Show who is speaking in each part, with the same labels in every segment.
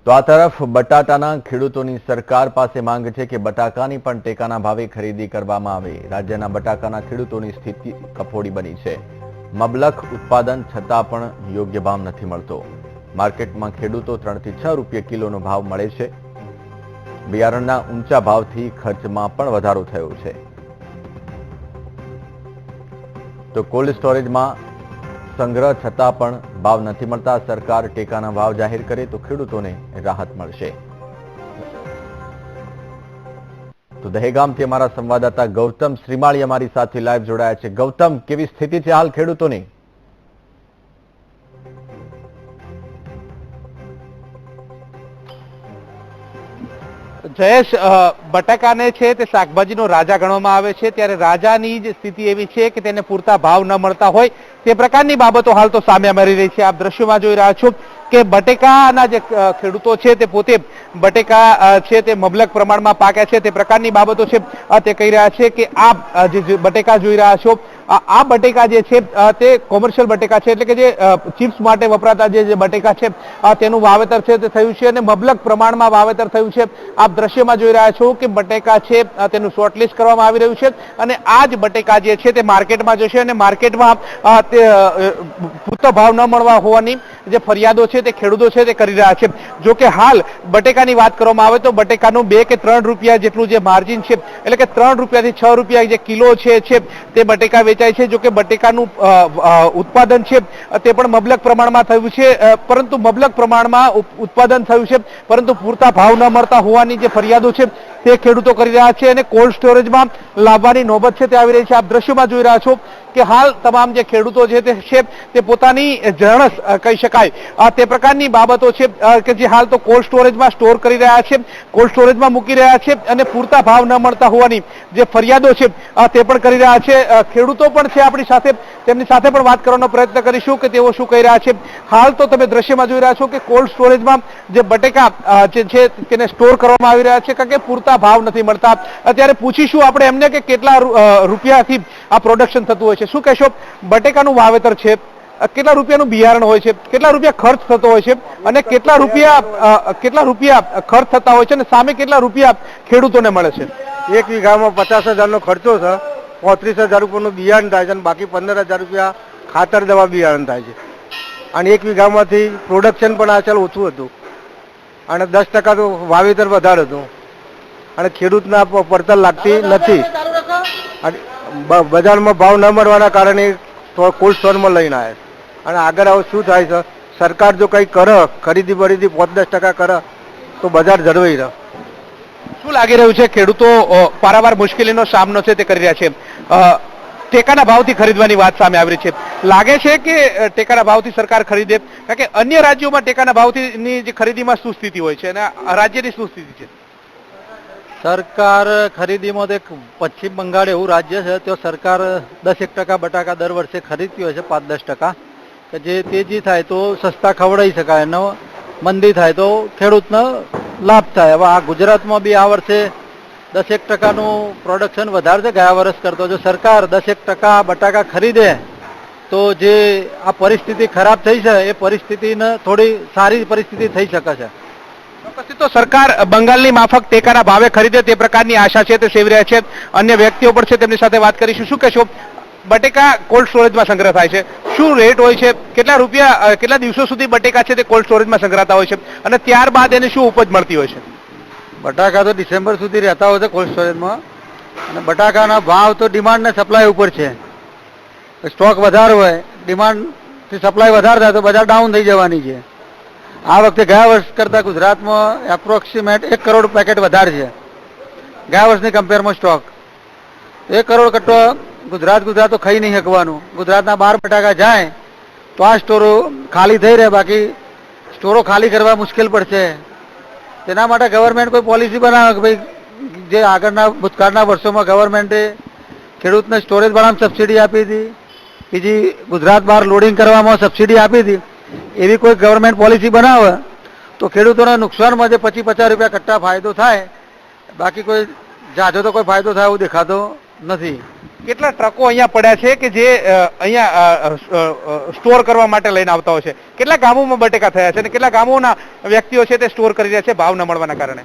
Speaker 1: તો આ તરફ બટાટાના ખેડૂતોની સરકાર પાસે માંગ છે કે બટાકાની પણ ટેકાના ભાવે ખરીદી કરવામાં આવે। રાજ્યના બટાકાના ખેડૂતોની સ્થિતિ કફોડી બની છે। મબલખ ઉત્પાદન છતાં પણ યોગ્ય ભાવ નથી મળતો। માર્કેટમાં ખેડૂતો 3 થી 6 રૂપિયા કિલોનો ભાવ મળે છે। બિયારણના ઊંચા ભાવથી ખર્ચમાં પણ વધારો થયો છે। તો કોલ્ડ સ્ટોરેજમાં संग्रह छतां पण भाव नहीं मळता। सरकार टेकाना भाव जाहिर करे तो खेडूतोने राहत मळशे। तो दहेगामथी अमारा संवाददाता गौतम श्रीमाળી अमारी साथे लाइव जोड़ाया छे। गौतम, केवी स्थिति छे हाल खेडूतोनी?
Speaker 2: जयेश, बटाकाने छे ते शाकभाजीनो राजा गणवामां आवे छे, त्यारे राजानी ज स्थिति एवी छे के तेने पूरता भाव न मळता होय ते प्रकारनी बाबतो हाल तो सामे આવી રહી છે। आप दृश्यमां जोई રહ્યા છો કે બટેકાના જે ખેડૂતો છે તે પોતે બટેકા છે તે મબલક પ્રમાણમાં પાક્યા છે તે પ્રકારની બાબતો છે તે કહી રહ્યા છે કે આ જે બટેકા જોઈ રહ્યા છો આ બટેકા જે છે તે કોમર્શિયલ બટેકા છે, એટલે કે જે ચિપ્સ માટે વપરાતા જે બટેકા છે તેનું વાવેતર છે તે થયું છે અને મબલક પ્રમાણમાં વાવેતર થયું છે। આપ દ્રશ્યમાં જોઈ રહ્યા છો કે બટેકા છે તેનું શોર્ટલિસ્ટ કરવામાં આવી રહ્યું છે અને આ જ બટેકા જે છે તે માર્કેટમાં જશે અને માર્કેટમાં તે પૂરતો ભાવ ન મળવા હોવાની જે ફરિયાદો છે તે ખેડૂતો છે તે કરી રહ્યા છે। જો કે હાલ બટેકાની વાત કરવામાં આવે તો બટેકાનું 2 કે 3 રૂપિયા જેટલું જે માર્જિન છે, એટલે કે 3 રૂપિયાથી 6 રૂપિયા જે કિલો છે તે બટેકા વેચાય છે। જો કે બટેકાનું ઉત્પાદન છે તે પણ મબલક પ્રમાણમાં થયું છે, પરંતુ મબલક પ્રમાણમાં ઉત્પાદન થયું છે પરંતુ પૂરતા ભાવ ન મળતા હોવાની જે ફરિયાદો છે તે ખેડૂતો કરી રહ્યા છે અને કોલ્ડ સ્ટોરેજમાં લાવવાની નોબત છે તે આવી રહી છે। આપ દ્રશ્યમાં જોઈ રહ્યા છો કે હાલ તમામ જે ખેડૂતો છે તે પોતાની જણસ કહી શકાય તે પ્રકારની બાબતો છે કે જે હાલ તો કોલ્ડ સ્ટોરેજમાં સ્ટોર કરી રહ્યા છે, કોલ્ડ સ્ટોરેજમાં મૂકી રહ્યા છે અને પૂરતા ભાવ ન મળતા હોવાની જે ફરિયાદો છે તે પણ કરી રહ્યા છે। ખેડૂતો પણ છે આપણી સાથે, તેમની સાથે પણ વાત કરવાનો પ્રયત્ન કરીશું કે તેઓ શું કહી રહ્યા છે। હાલ તો તમે દ્રશ્યમાં જોઈ રહ્યા છો કે કોલ્ડ સ્ટોરેજમાં જે બટેકા જે છે તેને સ્ટોર કરવામાં આવી રહ્યા છે કારણ કે પૂરતા ભાવ નથી મળતા। અત્યારે પૂછીશું આપણે એમને કે કેટલા રૂપિયાથી આ પ્રોડક્શન થતું હોય છે। શું કહેશો, બટેકાનું વાવેતર છે, કેટલા રૂપિયાનું બિયારણ હોય છે, કેટલા રૂપિયા ખર્ચ થતો હોય છે અને કેટલા રૂપિયા ખર્ચ થતા હોય છે અને સામે કેટલા રૂપિયા ખેડૂતોને મળે છે?
Speaker 3: 1 વીઘામાં 50,000નો ખર્ચો છે, 35,000 રૂપિયાનું બિયારણ થાય છે અને બાકી 15,000 રૂપિયા ખાતર દવા બિયારણ થાય છે અને 1 વીઘામાંથી પ્રોડક્શન પણ આ ચાલ ઓછું હતું અને 10% તો વાવેતર વધારે હતું અને ખેડૂતના પડતર લાગતી નથી અને બજારમાં ભાવ ન મળવાના કારણે કોલ્ડ સ્ટોરમાં લઈને આવે અને આગળ હવે શું થાય છે, સરકાર જો કંઈ કરે, ખરીદી બરીદી 5-10% કરે તો બજાર જળવાઈ રહે।
Speaker 2: શું લાગી રહ્યું છે, ખેડૂતો પારાવાર મુશ્કેલીનો સામનો છે તે કરી રહ્યા છે, ટેકાના ભાવથી ખરીદવાની વાત સામે આવી રહી છે, લાગે છે કે ટેકાના ભાવથી સરકાર ખરીદે? કારણ કે અન્ય રાજ્યોમાં ટેકાના ભાવની જે ખરીદીમાં શું સ્થિતિ હોય છે અને રાજ્યની શું સ્થિતિ છે?
Speaker 4: સરકાર ખરીદીમાં તો પશ્ચિમ બંગાળ એવું રાજ્ય છે તો સરકાર 10% બટાકા દર વર્ષે ખરીદતી હોય છે, 5-10%, કે જે તેજી થાય તો સસ્તા ખવડાવી શકાય અને મંદી થાય તો ખેડૂતને લાભ થાય। હવે આ ગુજરાતમાં બી આ વર્ષે 10% પ્રોડક્શન વધારે છે ગયા વર્ષ કરતો। જો સરકાર 10% બટાકા ખરીદે તો જે આ પરિસ્થિતિ ખરાબ થઈ છે એ પરિસ્થિતિને થોડી સારી પરિસ્થિતિ થઈ શકે છે।
Speaker 2: તો સરકાર બંગાળની માફક ટેકાના ભાવે ખરીદે તે પ્રકારની આશા છે તે સેવી રહ્યા છે। અન્ય વ્યક્તિઓ પણ છે, તેમની સાથે વાત કરીશું। શું કહેશો, બટેકા કોલ્ડ સ્ટોરેજમાં સંગ્રહ થાય છે, શું રેટ હોય છે, કેટલા રૂપિયા કેટલા દિવસો સુધી બટેકા છે તે કોલ્ડ સ્ટોરેજમાં સંગ્રહતા હોય છે અને ત્યારબાદ એને શું ઉપજ મળતી હોય છે?
Speaker 4: બટાકા તો ડિસેમ્બર સુધી રહેતા હોય છે કોલ્ડ સ્ટોરેજમાં અને બટાકાના ભાવ તો ડિમાન્ડ ને સપ્લાય ઉપર છે। સ્ટોક વધારે હોય, ડિમાન્ડથી સપ્લાય વધારે થાય તો બજાર ડાઉન થઈ જવાની છે। આ વખતે ગયા વર્ષ કરતાં ગુજરાતમાં એપ્રોક્સિમેટ 1 કરોડ પેકેટ વધારે છે ગયા વર્ષની કમ્પેરમાં સ્ટોક। 1 કરોડ કટ્ટો ગુજરાત તો ખાઈ નહીં શકવાનું। ગુજરાતના 12 બટાકા જાય તો આ સ્ટોરો ખાલી થઈ રહે, બાકી સ્ટોરો ખાલી કરવા મુશ્કેલ પડશે। તેના માટે ગવર્મેન્ટ કોઈ પોલિસી બનાવે કે ભાઈ જે આગળના ભૂતકાળના વર્ષોમાં ગવર્મેન્ટે ખેડૂતને સ્ટોરેજ બનાવવામાં સબસિડી આપી હતી, બીજી ગુજરાત બહાર લોડિંગ કરવામાં સબસિડી આપી હતી, એવી કોઈ ગવર્મેન્ટ પોલિસી બનાવે તો ખેડૂતોને નુકસાનમાં જે 25-50 રૂપિયા કટ્ટા ફાયદો થાય, બાકી કોઈ જાજો તો કોઈ ફાયદો થાય એવું દેખાતો નથી.
Speaker 2: કેટલા ટ્રકો અહીંયા પડ્યા છે કે જે અહીંયા સ્ટોર કરવા માટે લઈને આવતા હોય છે? કેટલા ગામોમાં બટેકા થયા છે અને કેટલા ગામોના વ્યક્તિઓ છે તે સ્ટોર કરી રહ્યા છે ભાવ ન મળવાના કારણે?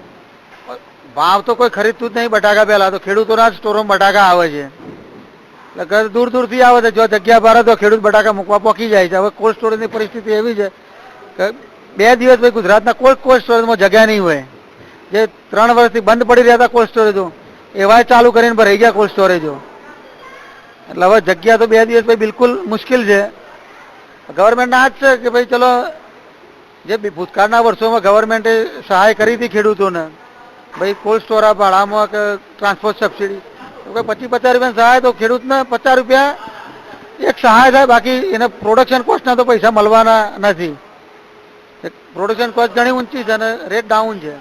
Speaker 4: ભાવ તો કોઈ ખરીદતું જ નહીં બટાકા. પહેલા તો ખેડૂતોના જ સ્ટોરમાં બટાકા આવે છે, એટલે ઘર દૂર દૂરથી આવે છે. જો જગ્યા ભરે તો ખેડૂત બટાકા મૂકવા પહોંચી જાય છે. હવે કોલ્ડ સ્ટોરેજની પરિસ્થિતિ એવી છે કે 2 દિવસ ભાઈ ગુજરાતના કોઈ કોલ્ડ સ્ટોરેજમાં જગ્યા નહીં હોય. જે 3 વર્ષથી બંધ પડી રહ્યા હતા કોલ્ડ સ્ટોરેજો એવાય ચાલુ કરીને ભરાઈ ગયા કોલ્ડ સ્ટોરેજો. એટલે હવે જગ્યા તો 2 દિવસ ભાઈ બિલકુલ મુશ્કેલ છે. ગવર્મેન્ટના આ જ છે કે ભાઈ ચલો, જે ભૂતકાળના વર્ષોમાં ગવર્મેન્ટે સહાય કરી હતી ખેડૂતોને, ભાઈ કોલ્ડ સ્ટોર ભાડામાં કે ટ્રાન્સપોર્ટ સબસિડી, 25-50 રૂપિયાની સહાય તો ખેડૂતને 50 રૂપિયા એક સહાય થાય. બાકી એને પ્રોડક્શન કોસ્ટના તો પૈસા મળવાના નથી. પ્રોડક્શન કોસ્ટ ઘણી ઊંચી છે અને રેટ ડાઉન છે.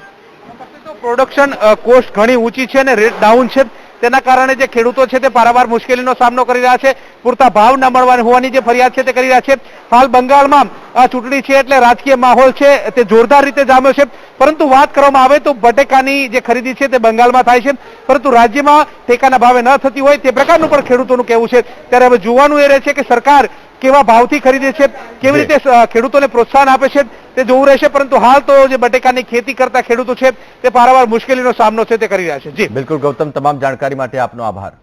Speaker 2: પ્રોડક્શન કોસ્ટ ઘણી ઊંચી છે અને રેટ ડાઉન છે, તેના કારણે જે ખેડૂતો છે તે પારાવાર મુશ્કેલીનો સામનો કરી રહ્યા છે. પૂરતા ભાવ ન મળવાની હોવાની જે ફરિયાદ છે તે કરી રહ્યા છે. હાલ બંગાળમાં આ ચૂંટણી છે એટલે રાજકીય માહોલ છે તે જોરદાર રીતે જામ્યો છે. પરંતુ વાત કરવામાં આવે તો બટેકાની જે ખરીદી છે તે બંગાળમાં થાય છે, પરંતુ રાજ્યમાં ટેકાના ભાવે ન થતી હોય તે પ્રકારનું પણ ખેડૂતોનું કહેવું છે. ત્યારે હવે જોવાનું એ રહે છે કે સરકાર કેવા ભાવથી ખરીદે છે, કેવી રીતે ખેડૂતોને પ્રોત્સાહન આપે છે તે જોવું રહેશે. પરંતુ હાલ તો જે બટેકાની ખેતી કરતા ખેડૂતો છે તે પારાવાર મુશ્કેલીનો સામનો છે તે કરી રહ્યા છે. જી
Speaker 1: બિલકુલ ગૌતમ, તમામ જાણકારી માટે આપનો આભાર.